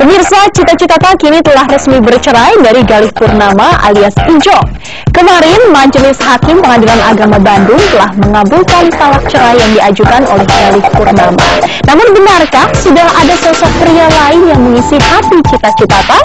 Pemirsa, Cita Citata kini telah resmi bercerai dari Galih Purnama alias Ijong. Kemarin, Majelis Hakim Pengadilan Agama Bandung telah mengabulkan talak cerai yang diajukan oleh Galih Purnama. Namun benarkah sudah ada sosok pria lain yang mengisi hati Cita Citata?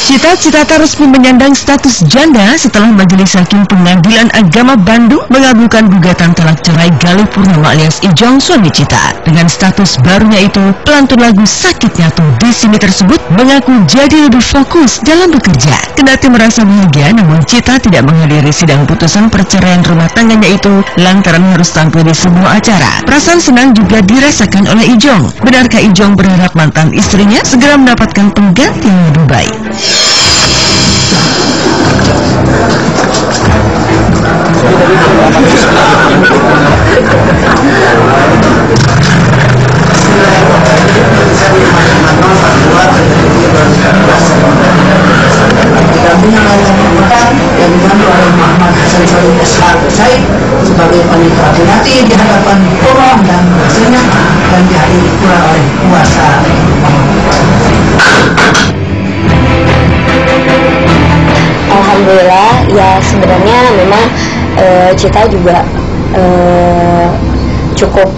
Cita Citata resmi menyandang status janda setelah Majelis Hakim Pengadilan Agama Bandung mengabulkan gugatan talak cerai Galih Purnama alias Ijong suami Cita. Dengan status barunya itu, pelantun lagu Sakit Nyatu di sini tersebut mengaku jadi lebih fokus dalam bekerja. Kendati merasa bahagia, namun Cita tidak menghadiri sidang putusan perceraian rumah tangganya itu lantaran harus tampil di sebuah acara. Perasaan senang juga dirasakan oleh Ijong. Benarkah Ijong berharap mantan istrinya segera mendapatkan pengganti yang lebih baik? Sebagai panitia nanti di hadapan orang dan hasilnya dan dihadiri pula oleh kuasa. Alhamdulillah, ya sebenarnya memang Cita juga cukup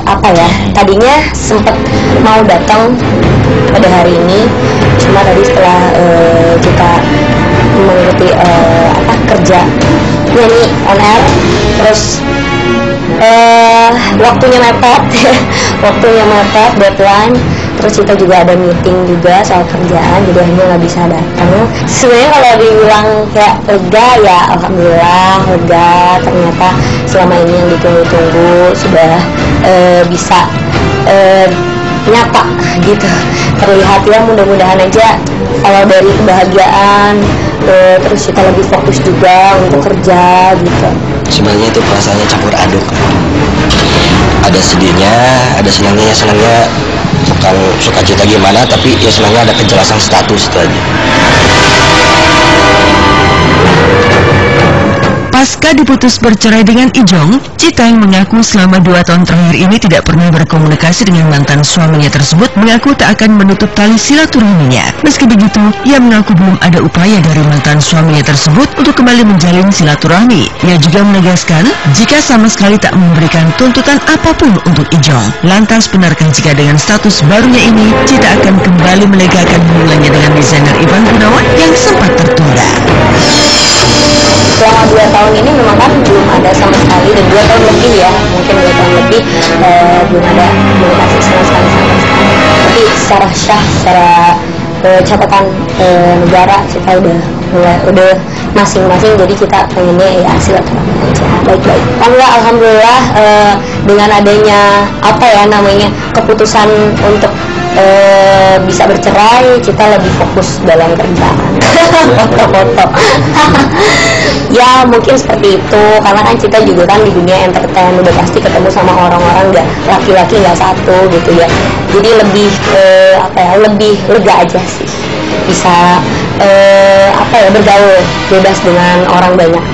tadinya sempat mau datang pada hari ini, cuma tadi setelah kita mengikuti kerja nyanyi on air, terus waktunya mepet deadline, terus kita juga ada meeting juga soal kerjaan, jadi akhirnya nggak bisa datang. Sebenarnya kalau dibilang kayak lega, ya alhamdulillah lega, ternyata selama ini yang ditunggu-tunggu sudah bisa nyata gitu, terlihat ya. Mudah-mudahan aja kalau dari kebahagiaan terus kita lebih fokus juga untuk kerja gitu. Sebenarnya itu perasaannya campur aduk, ada sedihnya, ada senangnya. Senangnya bukan sukacita gimana, tapi ya senangnya ada kejelasan status itu aja. Pasca diputus bercerai dengan Ijong, Cita yang mengaku selama 2 tahun terakhir ini tidak pernah berkomunikasi dengan mantan suaminya tersebut mengaku tak akan menutup tali silaturahminya. Meski begitu, ia mengaku belum ada upaya dari mantan suaminya tersebut untuk kembali menjalin silaturahmi. Ia juga menegaskan jika sama sekali tak memberikan tuntutan apapun untuk Ijong. Lantas benarkah jika dengan status barunya ini, Cita akan kembali melegakan hubungannya dengan desainer Ivan Gunawan yang sempat tertunda? Selama 2 tahun ini memang kan belum ada sama sekali, dan 2 tahun lebih ya, mungkin 2 tahun lebih belum ada komunikasi sama sekali. Tapi secara syah, secara catatan negara, kita udah masing-masing, jadi kita pengennya ya silaturahmi aja, baik-baik. Alhamdulillah dengan adanya keputusan untuk bisa bercerai, kita lebih fokus dalam kerjaan. Foto-foto. Ya mungkin seperti itu, karena kan kita juga kan di dunia entertain, udah pasti ketemu sama orang-orang laki-laki nggak satu gitu ya. Jadi lebih lebih lega aja sih, bisa bergaul bebas dengan orang banyak.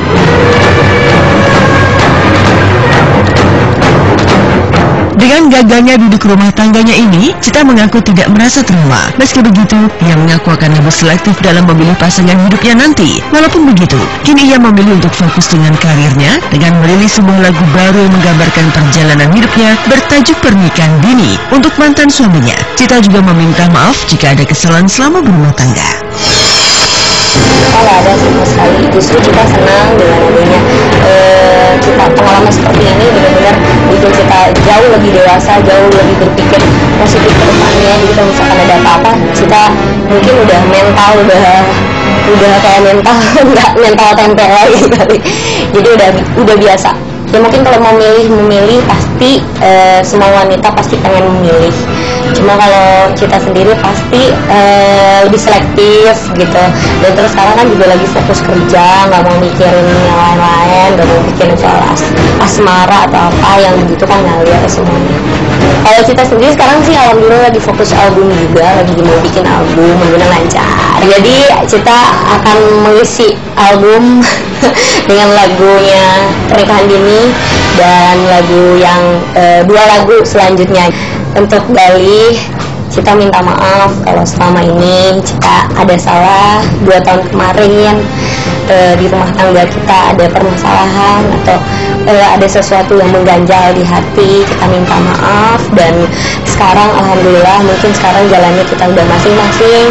Dengan gagalnya duduk rumah tangganya ini, Cita mengaku tidak merasa trauma. Meski begitu, ia mengaku akan lebih selektif dalam memilih pasangan hidupnya nanti. Walaupun begitu, kini ia memilih untuk fokus dengan karirnya dengan merilis sebuah lagu baru yang menggambarkan perjalanan hidupnya bertajuk Pernikahan Dini untuk mantan suaminya. Cita juga meminta maaf jika ada kesalahan selama berumah tangga. Kalau ada sama sekali, justru kita senang dengan adanya kita pengalaman seperti ini, benar-benar bikin kita jauh lebih dewasa, jauh lebih berpikir positif ke depannya. Jadi kalau misalkan ada apa-apa, kita mungkin udah kayak nggak mental tempe lagi kali. Jadi udah biasa. Ya mungkin kalau mau memilih pasti semua wanita pasti pengen memilih Cuma kalau Cita sendiri pasti lebih selektif gitu. Dan terus sekarang kan juga lagi fokus kerja, nggak mau mikirin yang lain-lain, nggak mau mikirin soal asmara atau apa yang gitu kan ngalir semuanya. Kalau Cita sendiri sekarang sih alhamdulillah lagi fokus album juga, lagi mau bikin album, mudah-mudahan lancar. Jadi Cita akan mengisi album dengan lagunya Pernikahan Dini dan lagu yang 2 lagu selanjutnya. Untuk Galih, Cita minta maaf kalau selama ini Cita ada salah. 2 tahun kemarin di rumah tangga kita ada permasalahan atau ada sesuatu yang mengganjal di hati. Kita minta maaf, dan sekarang alhamdulillah mungkin sekarang jalannya kita udah masing-masing.